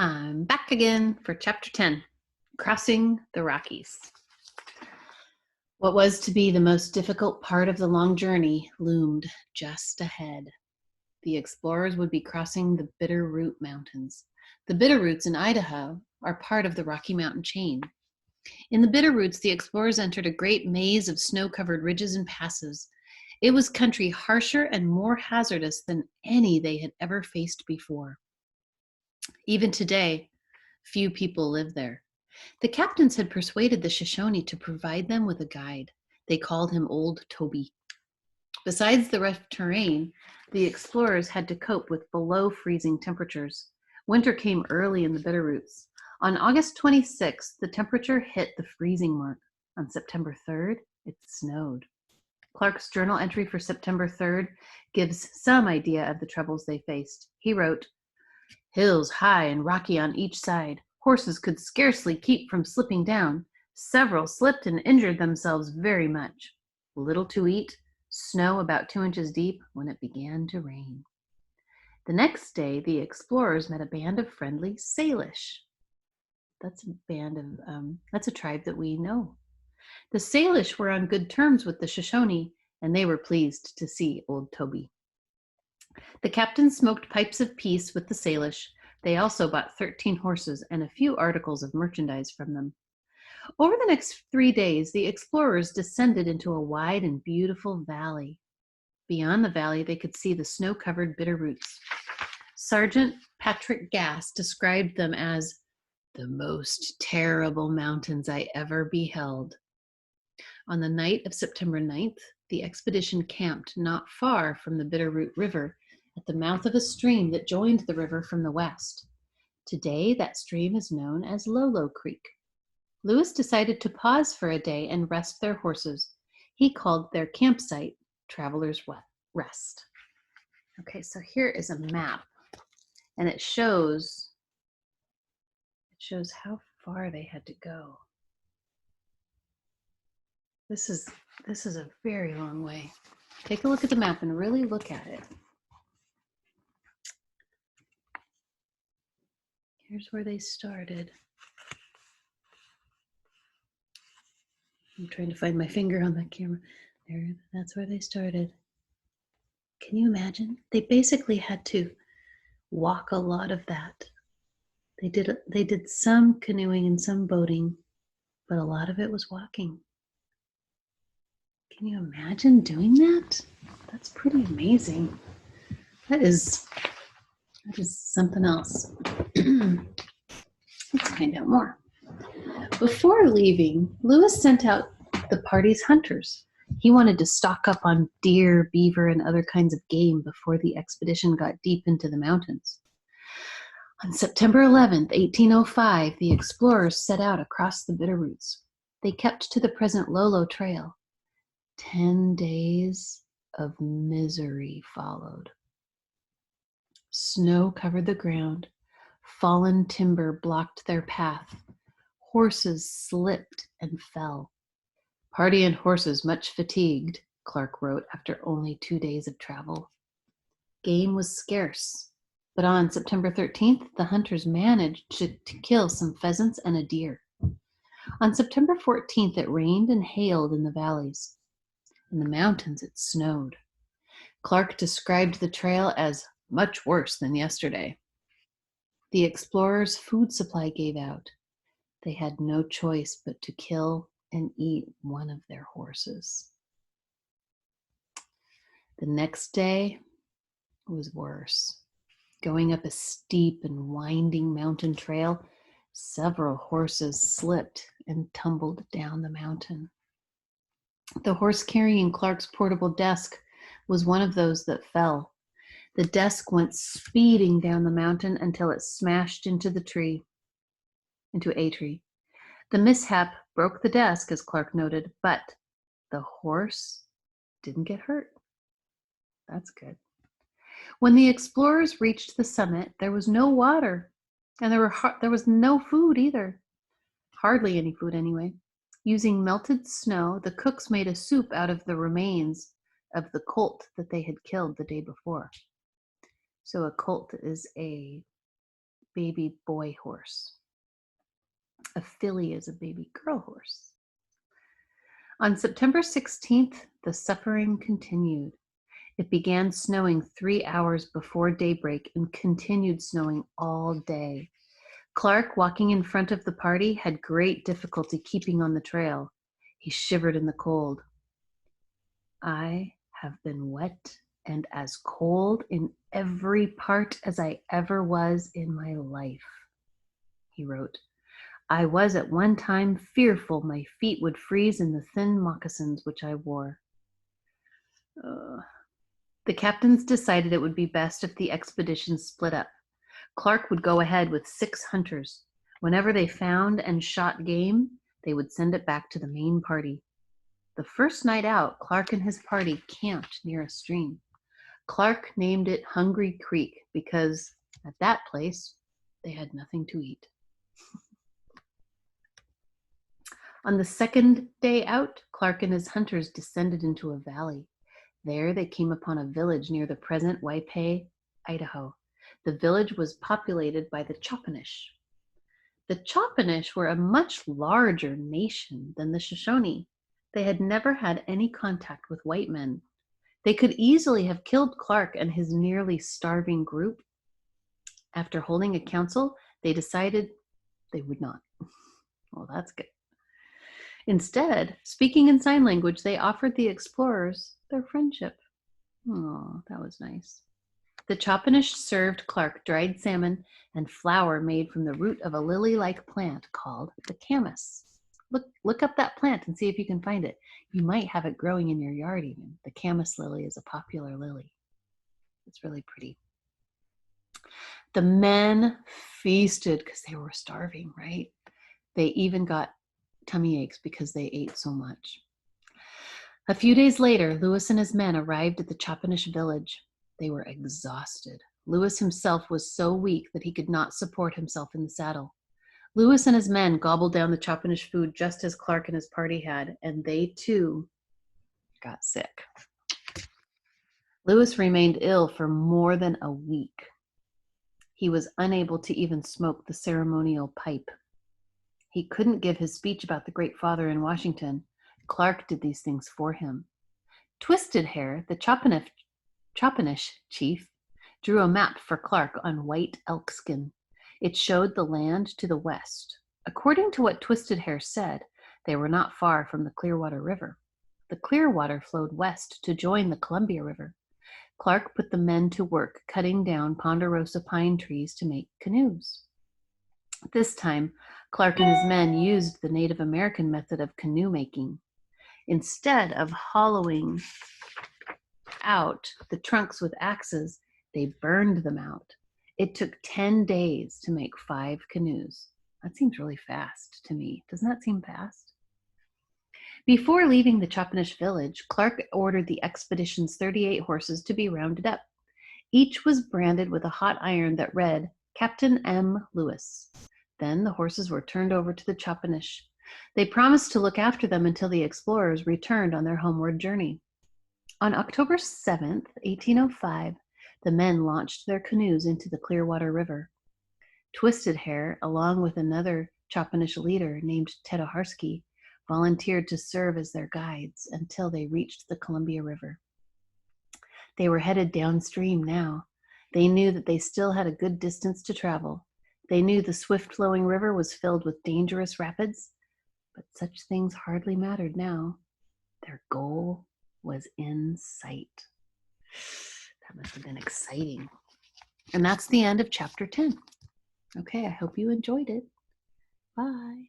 I'm back again for Chapter 10, Crossing the Rockies. What was to be the most difficult part of the long journey loomed just ahead. The explorers would be crossing the Bitterroot Mountains. The Bitterroots in Idaho are part of the Rocky Mountain chain. In the Bitterroots, the explorers entered a great maze of snow-covered ridges and passes. It was country harsher and more hazardous than any they had ever faced before. Even today, few people live there. The captains had persuaded the Shoshone to provide them with a guide. They called him Old Toby. Besides the rough terrain, the explorers had to cope with below freezing temperatures. Winter came early in the Bitterroots. On August 26th, the temperature hit the freezing mark. On September 3rd, it snowed. Clark's journal entry for September 3rd gives some idea of the troubles they faced. He wrote, "Hills high and rocky on each side. Horses could scarcely keep from slipping down. Several slipped and injured themselves very much. Little to eat, snow about 2 inches deep when it began to rain." The next day, the explorers met a band of friendly Salish. That's a tribe that we know. The Salish were on good terms with the Shoshone, and they were pleased to see Old Toby. The captain smoked pipes of peace with the Salish. They also bought 13 horses and a few articles of merchandise from them. Over the next 3 days, the explorers descended into a wide and beautiful valley. Beyond the valley, they could see the snow-covered Bitterroots. Sergeant Patrick Gass described them as the most terrible mountains I ever beheld. On the night of September 9th, the expedition camped not far from the Bitterroot River at the mouth of a stream that joined the river from the west. Today, that stream is known as Lolo Creek. Lewis decided to pause for a day and rest their horses. He called their campsite Traveler's Rest. Okay, so here is a map, and it shows how far they had to go. This is a very long way. Take a look at the map and really look at it. Here's where they started. I'm trying to find my finger on the camera. There, that's where they started. Can you imagine? They basically had to walk a lot of that. They did some canoeing and some boating, but a lot of it was walking. Can you imagine doing that? That's pretty amazing. That is something else. Let's find out more. Before leaving, Lewis sent out the party's hunters. He wanted to stock up on deer, beaver, and other kinds of game before the expedition got deep into the mountains. On September 11th, 1805, the explorers set out across the Bitterroots. They kept to the present Lolo Trail. 10 days of misery followed. Snow covered the ground. Fallen timber blocked their path. Horses slipped and fell. "Party and horses much fatigued," Clark wrote after only 2 days of travel. Game was scarce, but on September 13th, the hunters managed to kill some pheasants and a deer. On September 14th, it rained and hailed in the valleys. In the mountains, it snowed. Clark described the trail as much worse than yesterday. The explorers' food supply gave out. They had no choice but to kill and eat one of their horses. The next day was worse. Going up a steep and winding mountain trail, several horses slipped and tumbled down the mountain. The horse carrying Clark's portable desk was one of those that fell. The desk went speeding down the mountain until it smashed into a tree. The mishap broke the desk, as Clark noted, but the horse didn't get hurt. That's good. When the explorers reached the summit, there was no water, and there was no food either. Hardly any food, anyway. Using melted snow, the cooks made a soup out of the remains of the colt that they had killed the day before. So a colt is a baby boy horse. A filly is a baby girl horse. On September 16th, the suffering continued. It began snowing 3 hours before daybreak and continued snowing all day. Clark, walking in front of the party, had great difficulty keeping on the trail. He shivered in the cold. I have been wet and as cold in every part as I ever was in my life, he wrote. I was at one time fearful my feet would freeze in the thin moccasins which I wore. The captains decided it would be best if the expedition split up. Clark would go ahead with 6 hunters. Whenever they found and shot game, they would send it back to the main party. The first night out, Clark and his party camped near a stream. Clark named it Hungry Creek because at that place, they had nothing to eat. On the second day out, Clark and his hunters descended into a valley. There they came upon a village near the present Waipae, Idaho. The village was populated by the Chopanish. The Chopanish were a much larger nation than the Shoshone. They had never had any contact with white men. They could easily have killed Clark and his nearly starving group. After holding a council, they decided they would not. Well, that's good. Instead, speaking in sign language, they offered the explorers their friendship. Oh, that was nice. The Chopanish served Clark dried salmon and flour made from the root of a lily-like plant called the camas. Look up that plant and see if you can find it. You might have it growing in your yard even. The camas lily is a popular lily. It's really pretty. The men feasted because they were starving, right? They even got tummy aches because they ate so much. A few days later, Lewis and his men arrived at the Chopanish village. They were exhausted. Lewis himself was so weak that he could not support himself in the saddle. Lewis and his men gobbled down the Chopanish food just as Clark and his party had, and they too got sick. Lewis remained ill for more than a week. He was unable to even smoke the ceremonial pipe. He couldn't give his speech about the Great Father in Washington. Clark did these things for him. Twisted Hair, the Chopanish chief, drew a map for Clark on white elk skin. It showed the land to the west. According to what Twisted Hair said, they were not far from the Clearwater River. The Clearwater flowed west to join the Columbia River. Clark put the men to work cutting down ponderosa pine trees to make canoes. This time, Clark and his men used the Native American method of canoe making. Instead of hollowing out the trunks with axes, they burned them out. It took 10 days to make 5 canoes. That seems really fast to me. Doesn't that seem fast? Before leaving the Chopanish village, Clark ordered the expedition's 38 horses to be rounded up. Each was branded with a hot iron that read, Captain M. Lewis. Then the horses were turned over to the Chopanish. They promised to look after them until the explorers returned on their homeward journey. On October 7th, 1805, the men launched their canoes into the Clearwater River. Twisted Hair, along with another Chopanish leader named Tedoharsky, volunteered to serve as their guides until they reached the Columbia River. They were headed downstream now. They knew that they still had a good distance to travel. They knew the swift-flowing river was filled with dangerous rapids, but such things hardly mattered now. Their goal was in sight. That must have been exciting. And that's the end of chapter 10. Okay, I hope you enjoyed it. Bye.